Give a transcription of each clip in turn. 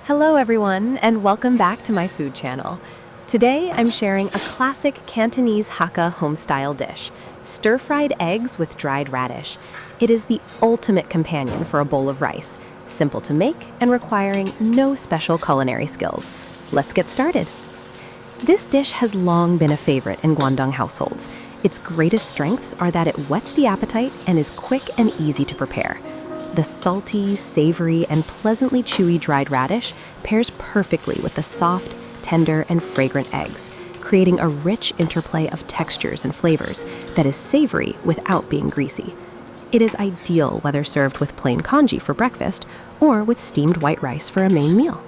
Hello everyone, and welcome back to my food channel. Today I'm sharing a classic Cantonese-Hakka home-style dish, stir-fried eggs with dried radish. It is the ultimate companion for a bowl of rice, simple to make and requiring no special culinary skills. Let's get started. This dish has long been a favorite in Guangdong households. Its greatest strengths are that it whets the appetite and is quick and easy to prepare. The salty, savory, and pleasantly chewy dried radish pairs perfectly with the soft, tender, and fragrant eggs, creating a rich interplay of textures and flavors that is savory without being greasy. It is ideal whether served with plain congee for breakfast or with steamed white rice for a main meal.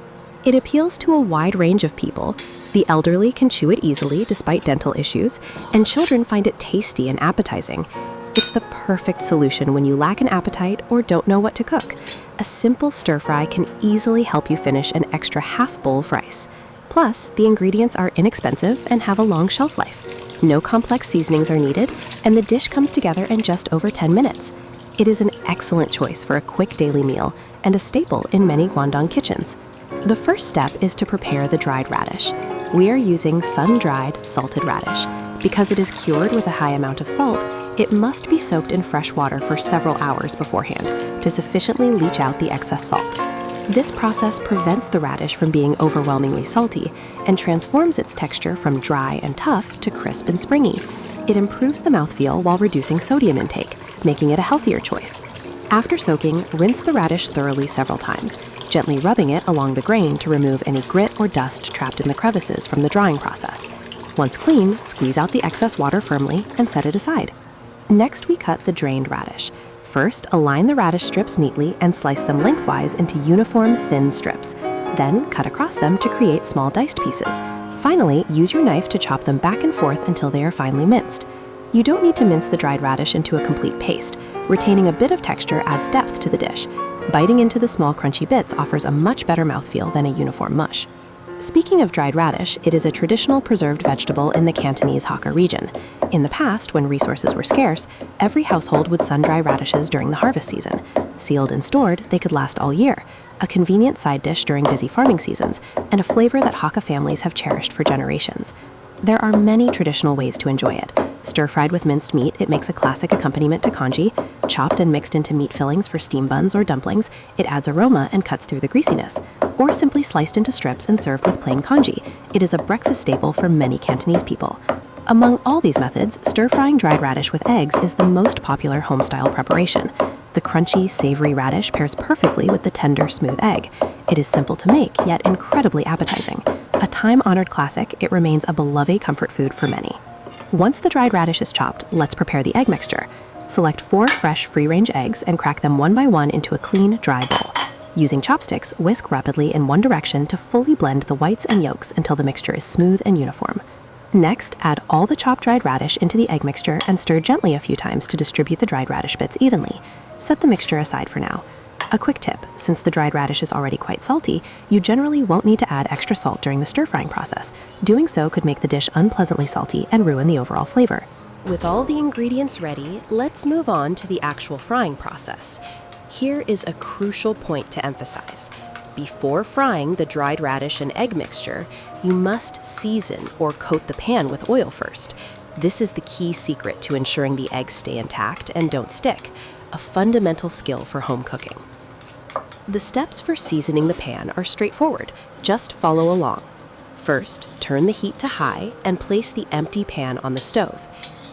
It appeals to a wide range of people. The elderly can chew it easily despite dental issues, and children find it tasty and appetizing. It's the perfect solution when you lack an appetite or don't know what to cook. A simple stir-fry can easily help you finish an extra half bowl of rice. Plus, the ingredients are inexpensive and have a long shelf life. No complex seasonings are needed, and the dish comes together in just over 10 minutes. It is an excellent choice for a quick daily meal and a staple in many Guangdong kitchens. The first step is to prepare the dried radish. We are using sun-dried, salted radish. Because it is cured with a high amount of salt, it must be soaked in fresh water for several hours beforehand to sufficiently leach out the excess salt. This process prevents the radish from being overwhelmingly salty and transforms its texture from dry and tough to crisp and springy. It improves the mouthfeel while reducing sodium intake, making it a healthier choice. After soaking, rinse the radish thoroughly several times, gently rubbing it along the grain to remove any grit or dust trapped in the crevices from the drying process. Once clean, squeeze out the excess water firmly and set it aside. Next, we cut the drained radish. First, align the radish strips neatly and slice them lengthwise into uniform, thin strips. Then, cut across them to create small diced pieces. Finally, use your knife to chop them back and forth until they are finely minced. You don't need to mince the dried radish into a complete paste. Retaining a bit of texture adds depth to the dish. Biting into the small crunchy bits offers a much better mouthfeel than a uniform mush. Speaking of dried radish, it is a traditional preserved vegetable in the Cantonese-Hakka region. In the past, when resources were scarce, every household would sun-dry radishes during the harvest season. Sealed and stored, they could last all year, a convenient side dish during busy farming seasons, and a flavor that Hakka families have cherished for generations. There are many traditional ways to enjoy it. Stir-fried with minced meat, it makes a classic accompaniment to congee. Chopped and mixed into meat fillings for steam buns or dumplings, it adds aroma and cuts through the greasiness. Or simply sliced into strips and served with plain congee. It is a breakfast staple for many Cantonese people. Among all these methods, stir-frying dried radish with eggs is the most popular home-style preparation. The crunchy, savory radish pairs perfectly with the tender, smooth egg. It is simple to make, yet incredibly appetizing. A time-honored classic, it remains a beloved comfort food for many. Once the dried radish is chopped, let's prepare the egg mixture. Select 4 fresh free-range eggs and crack them one by one into a clean, dry bowl. Using chopsticks, whisk rapidly in one direction to fully blend the whites and yolks until the mixture is smooth and uniform. Next, add all the chopped dried radish into the egg mixture and stir gently a few times to distribute the dried radish bits evenly. Set the mixture aside for now. A quick tip, since the dried radish is already quite salty, you generally won't need to add extra salt during the stir-frying process. Doing so could make the dish unpleasantly salty and ruin the overall flavor. With all the ingredients ready, let's move on to the actual frying process. Here is a crucial point to emphasize. Before frying the dried radish and egg mixture, you must season or coat the pan with oil first. This is the key secret to ensuring the eggs stay intact and don't stick, a fundamental skill for home cooking. The steps for seasoning the pan are straightforward. Just follow along. First, turn the heat to high and place the empty pan on the stove.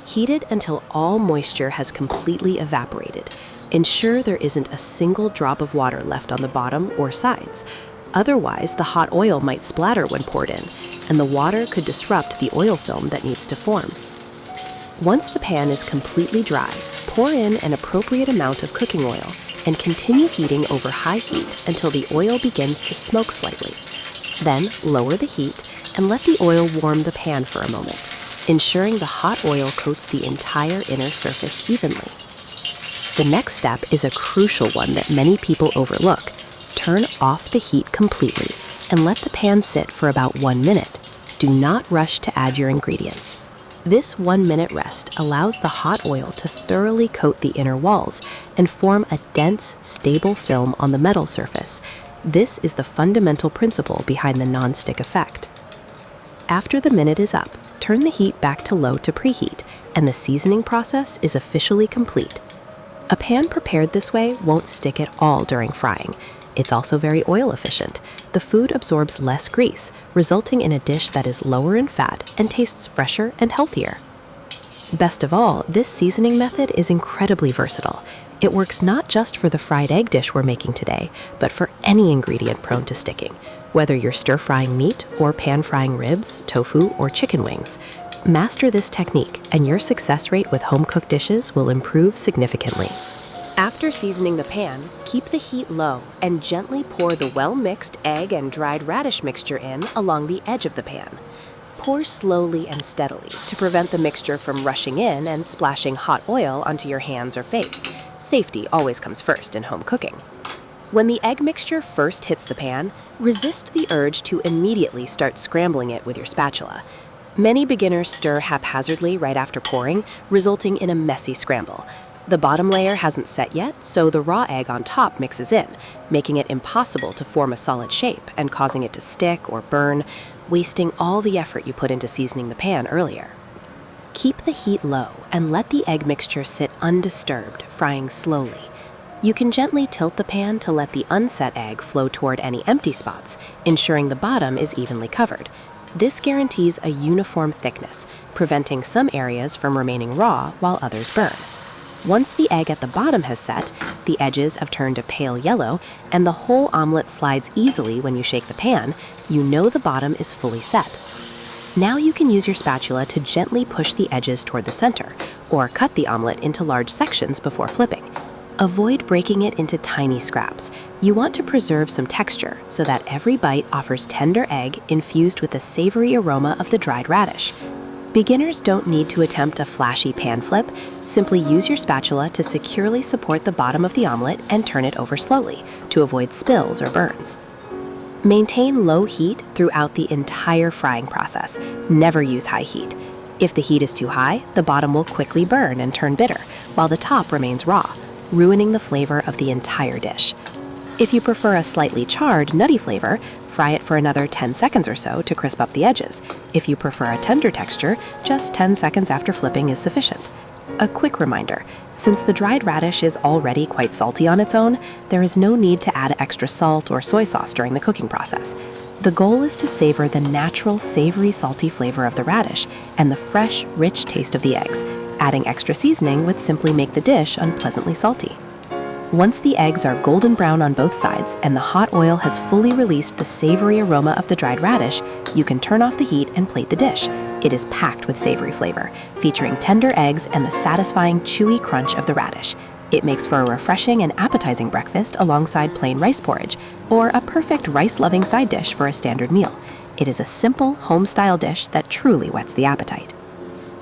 Heat it until all moisture has completely evaporated. Ensure there isn't a single drop of water left on the bottom or sides. Otherwise, the hot oil might splatter when poured in, and the water could disrupt the oil film that needs to form. Once the pan is completely dry, pour in an appropriate amount of cooking oil and continue heating over high heat until the oil begins to smoke slightly. Then, lower the heat and let the oil warm the pan for a moment, ensuring the hot oil coats the entire inner surface evenly. The next step is a crucial one that many people overlook. Turn off the heat completely and let the pan sit for about 1 minute. Do not rush to add your ingredients. This 1-minute rest allows the hot oil to thoroughly coat the inner walls and form a dense, stable film on the metal surface. This is the fundamental principle behind the non-stick effect. After the minute is up, turn the heat back to low to preheat, and the seasoning process is officially complete. A pan prepared this way won't stick at all during frying. It's also very oil efficient. The food absorbs less grease, resulting in a dish that is lower in fat and tastes fresher and healthier. Best of all, this seasoning method is incredibly versatile. It works not just for the fried egg dish we're making today, but for any ingredient prone to sticking, whether you're stir-frying meat or pan-frying ribs, tofu, or chicken wings. Master this technique, and your success rate with home-cooked dishes will improve significantly. After seasoning the pan, keep the heat low and gently pour the well-mixed egg and dried radish mixture in along the edge of the pan. Pour slowly and steadily to prevent the mixture from rushing in and splashing hot oil onto your hands or face. Safety always comes first in home cooking. When the egg mixture first hits the pan, resist the urge to immediately start scrambling it with your spatula. Many beginners stir haphazardly right after pouring, resulting in a messy scramble. The bottom layer hasn't set yet, so the raw egg on top mixes in, making it impossible to form a solid shape and causing it to stick or burn, wasting all the effort you put into seasoning the pan earlier. Keep the heat low and let the egg mixture sit undisturbed, frying slowly. You can gently tilt the pan to let the unset egg flow toward any empty spots, ensuring the bottom is evenly covered. This guarantees a uniform thickness, preventing some areas from remaining raw while others burn. Once the egg at the bottom has set, the edges have turned a pale yellow, and the whole omelet slides easily when you shake the pan, you know the bottom is fully set. Now you can use your spatula to gently push the edges toward the center, or cut the omelet into large sections before flipping. Avoid breaking it into tiny scraps. You want to preserve some texture so that every bite offers tender egg infused with the savory aroma of the dried radish. Beginners don't need to attempt a flashy pan flip. Simply use your spatula to securely support the bottom of the omelet and turn it over slowly to avoid spills or burns. Maintain low heat throughout the entire frying process. Never use high heat. If the heat is too high, the bottom will quickly burn and turn bitter, while the top remains raw, ruining the flavor of the entire dish. If you prefer a slightly charred, nutty flavor, fry it for another 10 seconds or so to crisp up the edges. If you prefer a tender texture, just 10 seconds after flipping is sufficient. A quick reminder, since the dried radish is already quite salty on its own, there is no need to add extra salt or soy sauce during the cooking process. The goal is to savor the natural savory salty flavor of the radish and the fresh, rich taste of the eggs. Adding extra seasoning would simply make the dish unpleasantly salty. Once the eggs are golden brown on both sides and the hot oil has fully released the savory aroma of the dried radish, you can turn off the heat and plate the dish. It is packed with savory flavor, featuring tender eggs and the satisfying chewy crunch of the radish. It makes for a refreshing and appetizing breakfast alongside plain rice porridge, or a perfect rice-loving side dish for a standard meal. It is a simple, home-style dish that truly whets the appetite.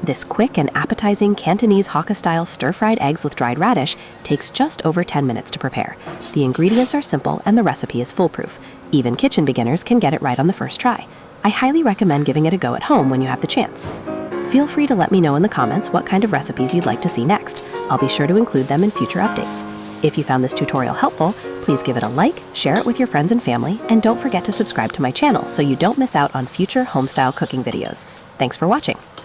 This quick and appetizing Cantonese-Hakka style stir-fried eggs with dried radish takes just over 10 minutes to prepare. The ingredients are simple and the recipe is foolproof. Even kitchen beginners can get it right on the first try. I highly recommend giving it a go at home when you have the chance. Feel free to let me know in the comments what kind of recipes you'd like to see next. I'll be sure to include them in future updates. If you found this tutorial helpful, please give it a like, share it with your friends and family, and don't forget to subscribe to my channel so you don't miss out on future home-style cooking videos. Thanks for watching.